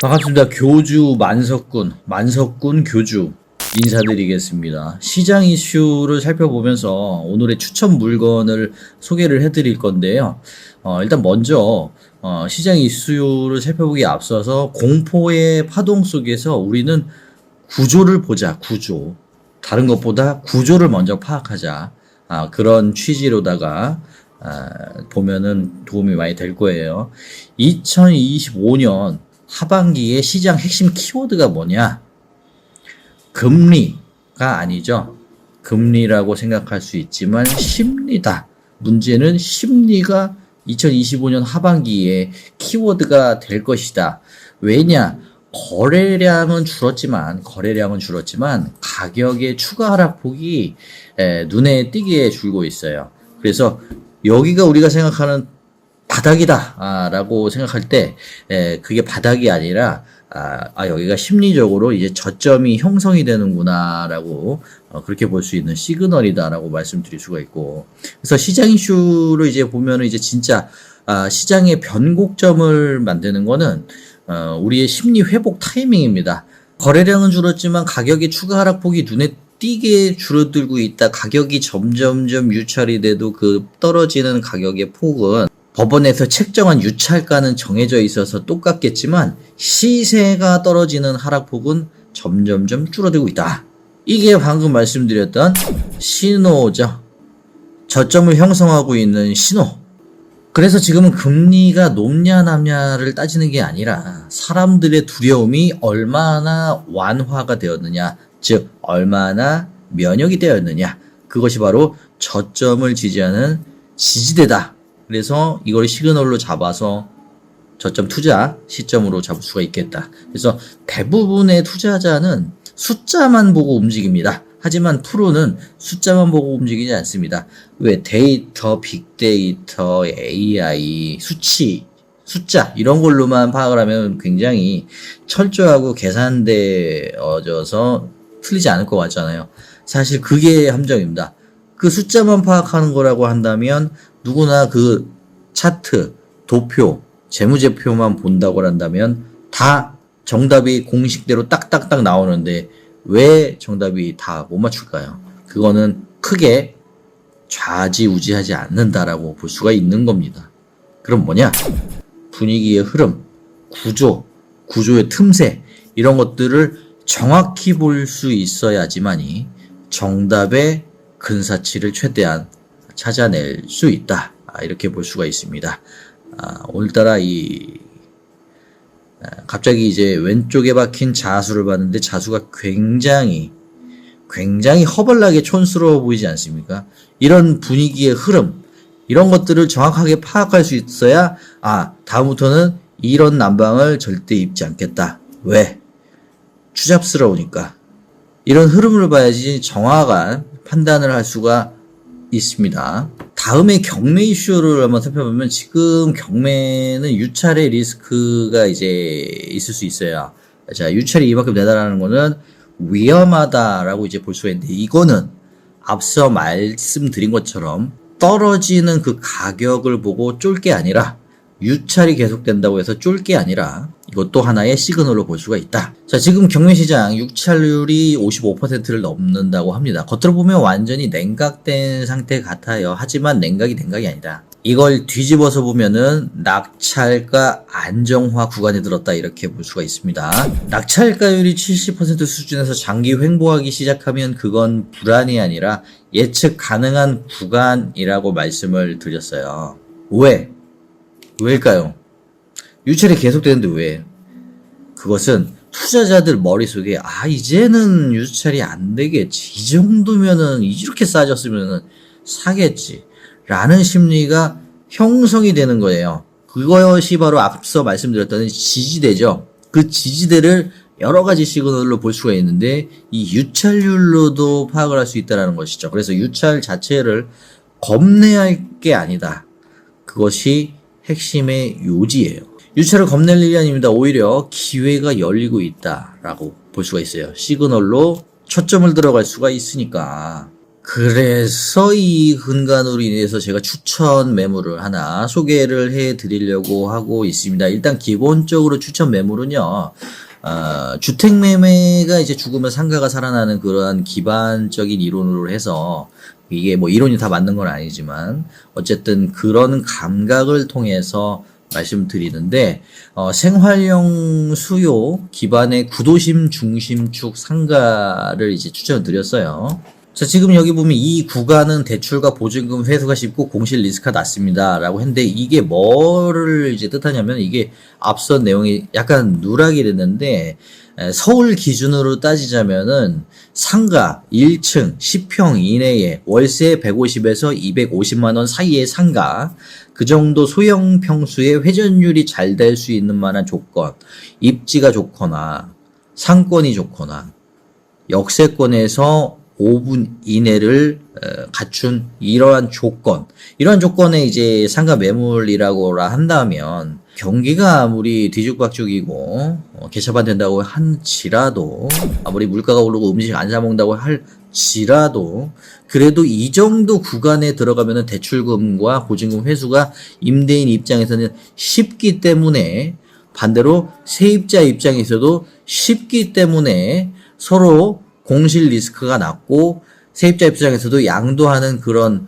반갑습니다. 교주 만석군 교주 인사드리겠습니다. 시장 이슈를 살펴보면서 오늘의 추천 물건을 소개를 해드릴 건데요. 일단 먼저 시장 이슈를 살펴보기에 앞서서 공포의 파동 속에서 우리는 구조를 보자. 구조. 다른 것보다 구조를 먼저 파악하자. 그런 취지로다가 보면은 도움이 많이 될 거예요. 2025년 하반기의 시장 핵심 키워드가 뭐냐? 금리가 아니죠. 금리라고 생각할 수 있지만 심리다. 문제는 심리가 2025년 하반기에 키워드가 될 것이다. 왜냐? 거래량은 줄었지만 가격의 추가 하락폭이 눈에 띄게 줄고 있어요. 그래서 여기가 우리가 생각하는 바닥이다 라고 생각할 때 그게 바닥이 아니라 여기가 심리적으로 이제 저점이 형성이 되는구나 라고 그렇게 볼 수 있는 시그널이다 라고 말씀드릴 수가 있고, 그래서 시장 이슈를 이제 보면은 이제 진짜 시장의 변곡점을 만드는 거는 우리의 심리 회복 타이밍입니다. 거래량은 줄었지만 가격의 추가 하락폭이 눈에 띄게 줄어들고 있다. 가격이 점점점 유찰이 돼도 그 떨어지는 가격의 폭은 법원에서 책정한 유찰가는 정해져 있어서 똑같겠지만 시세가 떨어지는 하락폭은 점점점 줄어들고 있다. 이게 방금 말씀드렸던 신호죠. 저점을 형성하고 있는 신호. 그래서 지금은 금리가 높냐 낮냐를 따지는 게 아니라 사람들의 두려움이 얼마나 완화가 되었느냐, 즉 얼마나 면역이 되었느냐, 그것이 바로 저점을 지지하는 지지대다. 그래서 이걸 시그널로 잡아서 저점 투자 시점으로 잡을 수가 있겠다. 그래서 대부분의 투자자는 숫자만 보고 움직입니다. 하지만 프로는 숫자만 보고 움직이지 않습니다. 왜? 데이터, 빅데이터, AI, 수치, 숫자 이런 걸로만 파악을 하면 굉장히 철저하고 계산되어져서 틀리지 않을 것 같잖아요. 사실 그게 함정입니다. 그 숫자만 파악하는 거라고 한다면 누구나 그 차트, 도표, 재무제표만 본다고 한다면 다 정답이 공식대로 딱딱딱 나오는데 왜 정답이 다 못 맞출까요? 그거는 크게 좌지우지하지 않는다라고 볼 수가 있는 겁니다. 그럼 뭐냐? 분위기의 흐름, 구조의 틈새 이런 것들을 정확히 볼 수 있어야지만이 정답의 근사치를 최대한 찾아낼 수 있다. 이렇게 볼 수가 있습니다. 오늘따라 갑자기 이제 왼쪽에 박힌 자수를 봤는데 자수가 굉장히 허벌나게 촌스러워 보이지 않습니까? 이런 분위기의 흐름, 이런 것들을 정확하게 파악할 수 있어야 다음부터는 이런 난방을 절대 입지 않겠다. 왜? 추잡스러우니까. 이런 흐름을 봐야지 정확한 판단을 할 수가 있습니다. 다음에 경매 이슈를 한번 살펴보면 지금 경매는 유찰의 리스크가 이제 있을 수 있어요. 자, 유찰이 이만큼 대단하는 거는 위험하다라고 이제 볼 수가 있는데, 이거는 앞서 말씀드린 것처럼 떨어지는 그 가격을 보고 쫄 게 아니라 유찰이 계속된다고 해서 쫄 게 아니라 이것도 하나의 시그널로 볼 수가 있다. 자, 지금 경매시장 유찰률이 55%를 넘는다고 합니다. 겉으로 보면 완전히 냉각된 상태 같아요. 하지만 냉각이 아니다. 이걸 뒤집어서 보면은 낙찰가 안정화 구간에 들었다 이렇게 볼 수가 있습니다. 낙찰가율이 70% 수준에서 장기 횡보하기 시작하면 그건 불안이 아니라 예측 가능한 구간이라고 말씀을 드렸어요. 왜일까요? 유찰이 계속되는데 왜? 그것은 투자자들 머릿속에 이제는 유찰이 안 되겠지, 이 정도면은 이렇게 싸졌으면은 사겠지 라는 심리가 형성이 되는 거예요. 그것이 바로 앞서 말씀드렸던 지지대죠. 그 지지대를 여러 가지 시그널로 볼 수가 있는데 이 유찰률로도 파악을 할 수 있다는 것이죠. 그래서 유찰 자체를 겁내할 게 아니다. 그것이 핵심의 요지예요. 유찰을 겁낼 일이 아닙니다. 오히려 기회가 열리고 있다라고 볼 수가 있어요. 시그널로 초점을 들어갈 수가 있으니까. 그래서 이 근간으로 인해서 제가 추천 매물을 하나 소개를 해 드리려고 하고 있습니다. 일단 기본적으로 추천 매물은요, 주택 매매가 이제 죽으면 상가가 살아나는 그러한 기반적인 이론으로 해서 이게 뭐 이론이 다 맞는 건 아니지만 어쨌든 그런 감각을 통해서 말씀드리는데, 생활용 수요 기반의 구도심 중심축 상가를 이제 추천을 드렸어요. 자, 지금 여기 보면 이 구간은 대출과 보증금 회수가 쉽고 공실 리스크가 낮습니다. 라고 했는데 이게 뭐를 이제 뜻하냐면 이게 앞선 내용이 약간 누락이 됐는데, 서울 기준으로 따지자면은 상가 1층 10평 이내에 월세 150에서 250만 원 사이의 상가, 그 정도 소형 평수에 회전율이 잘 될 수 있는 만한 조건, 입지가 좋거나 상권이 좋거나 역세권에서 5분 이내를 갖춘 이러한 조건에 이제 상가 매물이라고 한다면, 경기가 아무리 뒤죽박죽이고 개차반 된다고 한지라도, 아무리 물가가 오르고 음식 안 사 먹는다고 할지라도, 그래도 이 정도 구간에 들어가면은 대출금과 보증금 회수가 임대인 입장에서는 쉽기 때문에, 반대로 세입자 입장에서도 쉽기 때문에 서로 공실 리스크가 낮고 세입자 입장에서도 양도하는 그런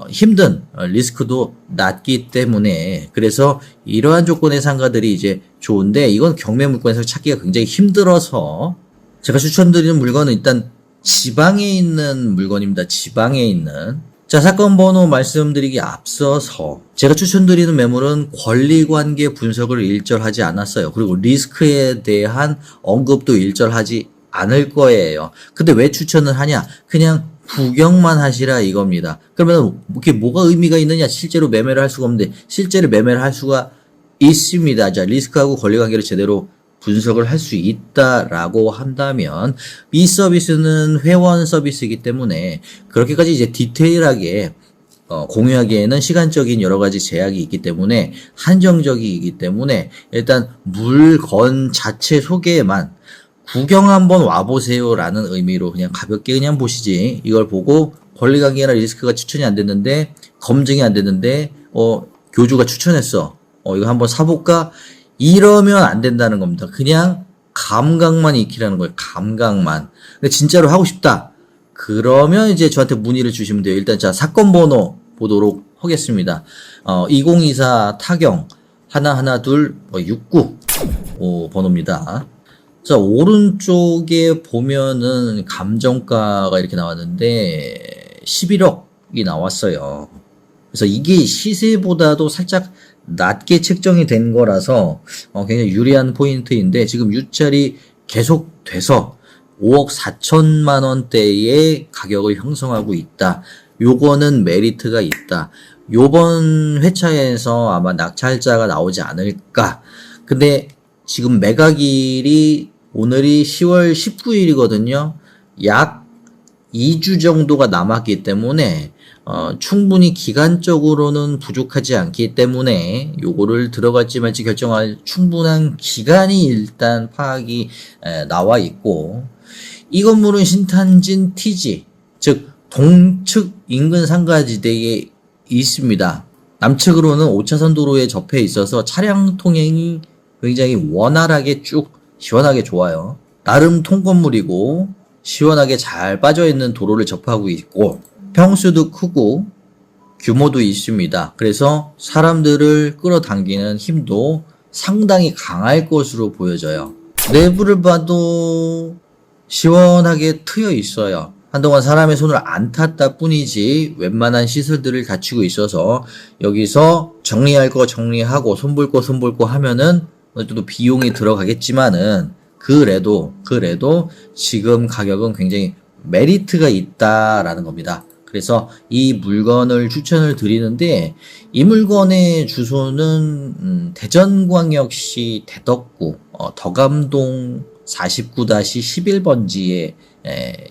힘든 리스크도 낮기 때문에, 그래서 이러한 조건의 상가들이 이제 좋은데, 이건 경매 물건에서 찾기가 굉장히 힘들어서 제가 추천드리는 물건은 일단 지방에 있는 물건입니다. 지방에 있는. 자, 사건 번호 말씀드리기 앞서서 제가 추천드리는 매물은 권리관계 분석을 일절하지 않았어요. 그리고 리스크에 대한 언급도 일절하지 않을 거예요. 근데 왜 추천을 하냐? 그냥 구경만 하시라 이겁니다. 그러면 이게 뭐가 의미가 있느냐? 실제로 매매를 할 수가 없는데, 실제로 매매를 할 수가 있습니다. 자, 리스크하고 권리관계를 제대로 분석을 할 수 있다라고 한다면, 이 서비스는 회원 서비스이기 때문에 그렇게까지 이제 디테일하게 공유하기에는 시간적인 여러 가지 제약이 있기 때문에, 한정적이기 때문에 일단 물건 자체 소개만 구경 한번 와보세요라는 의미로 그냥 가볍게 그냥 보시지, 이걸 보고 권리관계나 리스크가 추천이 안 됐는데, 검증이 안 됐는데 교주가 추천했어, 이거 한번 사볼까, 이러면 안 된다는 겁니다. 그냥 감각만 익히라는 거예요. 감각만. 근데 진짜로 하고 싶다, 그러면 이제 저한테 문의를 주시면 돼요. 일단 자, 사건 번호 보도록 하겠습니다. 2024 타경 11269 번호입니다. 자, 오른쪽에 보면은 감정가가 이렇게 나왔는데 11억이 나왔어요. 그래서 이게 시세보다도 살짝 낮게 책정이 된 거라서 굉장히 유리한 포인트인데, 지금 유찰이 계속돼서 5억 4천만 원대의 가격을 형성하고 있다. 요거는 메리트가 있다. 요번 회차에서 아마 낙찰자가 나오지 않을까. 근데 지금 매각일이 오늘이 10월 19일이거든요. 약 2주 정도가 남았기 때문에 충분히 기간적으로는 부족하지 않기 때문에 요거를 들어갈지 말지 결정할 충분한 기간이 일단 파악이 나와 있고, 이 건물은 신탄진 T지, 즉 동측 인근 상가지대에 있습니다. 남측으로는 5차선 도로에 접해 있어서 차량 통행이 굉장히 원활하게 쭉 시원하게 좋아요. 나름 통건물이고 시원하게 잘 빠져있는 도로를 접하고 있고, 평수도 크고 규모도 있습니다. 그래서 사람들을 끌어당기는 힘도 상당히 강할 것으로 보여져요. 내부를 봐도 시원하게 트여 있어요. 한동안 사람의 손을 안 탔다 뿐이지 웬만한 시설들을 갖추고 있어서, 여기서 정리할 거 정리하고 손볼 거 손볼 거 하면은 또 비용이 들어가겠지만은, 그래도 지금 가격은 굉장히 메리트가 있다라는 겁니다. 그래서 이 물건을 추천을 드리는데, 이 물건의 주소는 대전광역시 대덕구 덕암동 49-11번지에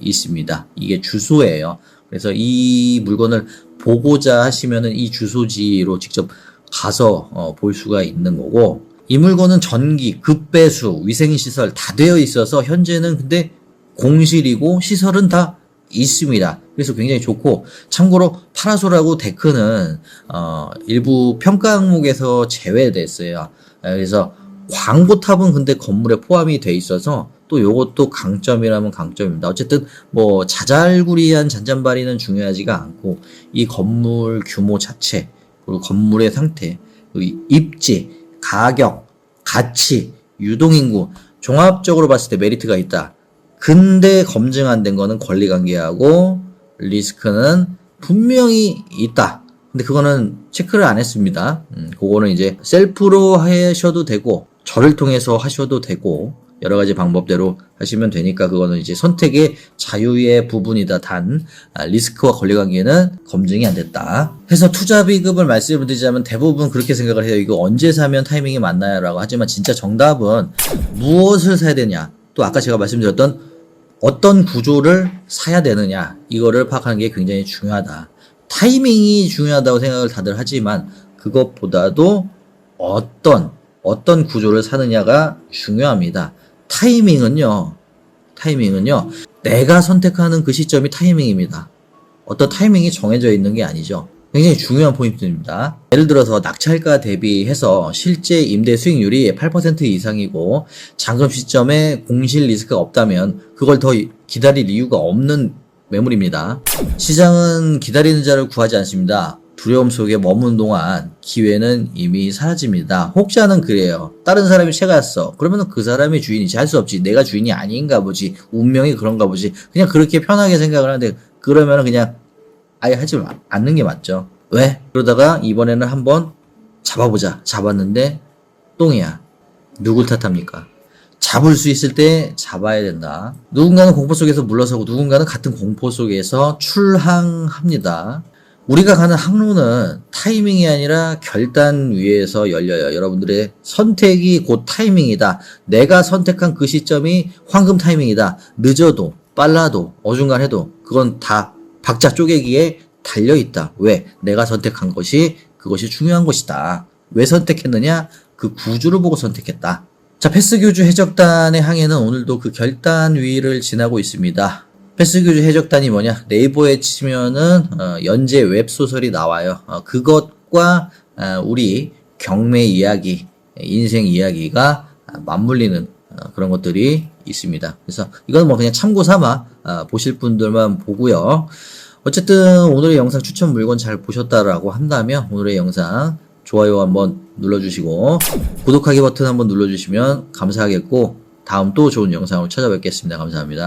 있습니다. 이게 주소예요. 그래서 이 물건을 보고자 하시면은 이 주소지로 직접 가서 볼 수가 있는 거고, 이 물건은 전기, 급배수, 위생시설 다 되어 있어서 현재는 근데 공실이고 시설은 다 있습니다. 그래서 굉장히 좋고, 참고로 파라솔하고 데크는 일부 평가 항목에서 제외됐어요. 그래서 광고탑은 근데 건물에 포함이 돼 있어서 또 요것도 강점이라면 강점입니다. 어쨌든 뭐 자잘구리한 잔잔바리는 중요하지가 않고 이 건물 규모 자체, 그리고 건물의 상태, 그리고 입지, 가격, 가치, 유동인구 종합적으로 봤을 때 메리트가 있다. 근데 검증 안 된 거는 권리관계하고 리스크는 분명히 있다. 근데 그거는 체크를 안 했습니다. 그거는 이제 셀프로 하셔도 되고 저를 통해서 하셔도 되고 여러 가지 방법대로 하시면 되니까 그거는 이제 선택의 자유의 부분이다. 단 리스크와 권리관계는 검증이 안 됐다. 해서 투자 비급을 말씀을 드리자면 대부분 그렇게 생각을 해요. 이거 언제 사면 타이밍이 맞나요? 라고 하지만 진짜 정답은 무엇을 사야 되냐. 또 아까 제가 말씀드렸던 어떤 구조를 사야 되느냐. 이거를 파악하는 게 굉장히 중요하다. 타이밍이 중요하다고 생각을 다들 하지만 그것보다도 어떤 구조를 사느냐가 중요합니다. 타이밍은요, 내가 선택하는 그 시점이 타이밍입니다. 어떤 타이밍이 정해져 있는 게 아니죠. 굉장히 중요한 포인트입니다. 예를 들어서 낙찰가 대비해서 실제 임대 수익률이 8% 이상이고 잔금 시점에 공실 리스크가 없다면 그걸 더 기다릴 이유가 없는 매물입니다. 시장은 기다리는 자를 구하지 않습니다. 두려움 속에 머무는 동안 기회는 이미 사라집니다. 혹자는 그래요. 다른 사람이 채갔어. 그러면 그 사람이 주인이지. 할 수 없지. 내가 주인이 아닌가 보지. 운명이 그런가 보지. 그냥 그렇게 편하게 생각을 하는데 그러면 그냥 아예 하지 않는 게 맞죠. 왜? 그러다가 이번에는 한번 잡아보자. 잡았는데 똥이야. 누굴 탓합니까? 잡을 수 있을 때 잡아야 된다. 누군가는 공포 속에서 물러서고 누군가는 같은 공포 속에서 출항합니다. 우리가 가는 항로는 타이밍이 아니라 결단 위에서 열려요. 여러분들의 선택이 곧 타이밍이다. 내가 선택한 그 시점이 황금 타이밍이다. 늦어도 빨라도 어중간해도 그건 다 박자 쪼개기에 달려있다. 왜? 내가 선택한 것이 그것이 중요한 것이다. 왜 선택했느냐? 그 구조를 보고 선택했다. 자, 패스교주 해적단의 항해는 오늘도 그 결단 위를 지나고 있습니다. 패스교주 해적단이 뭐냐? 네이버에 치면은 연재 웹소설이 나와요. 그것과 우리 경매 이야기, 인생 이야기가 맞물리는 그런 것들이 있습니다. 그래서 이건 뭐 그냥 참고 삼아 보실 분들만 보고요. 어쨌든 오늘의 영상 추천 물건 잘 보셨다라고 한다면 오늘의 영상 좋아요 한번 눌러주시고 구독하기 버튼 한번 눌러주시면 감사하겠고 다음 또 좋은 영상으로 찾아뵙겠습니다. 감사합니다.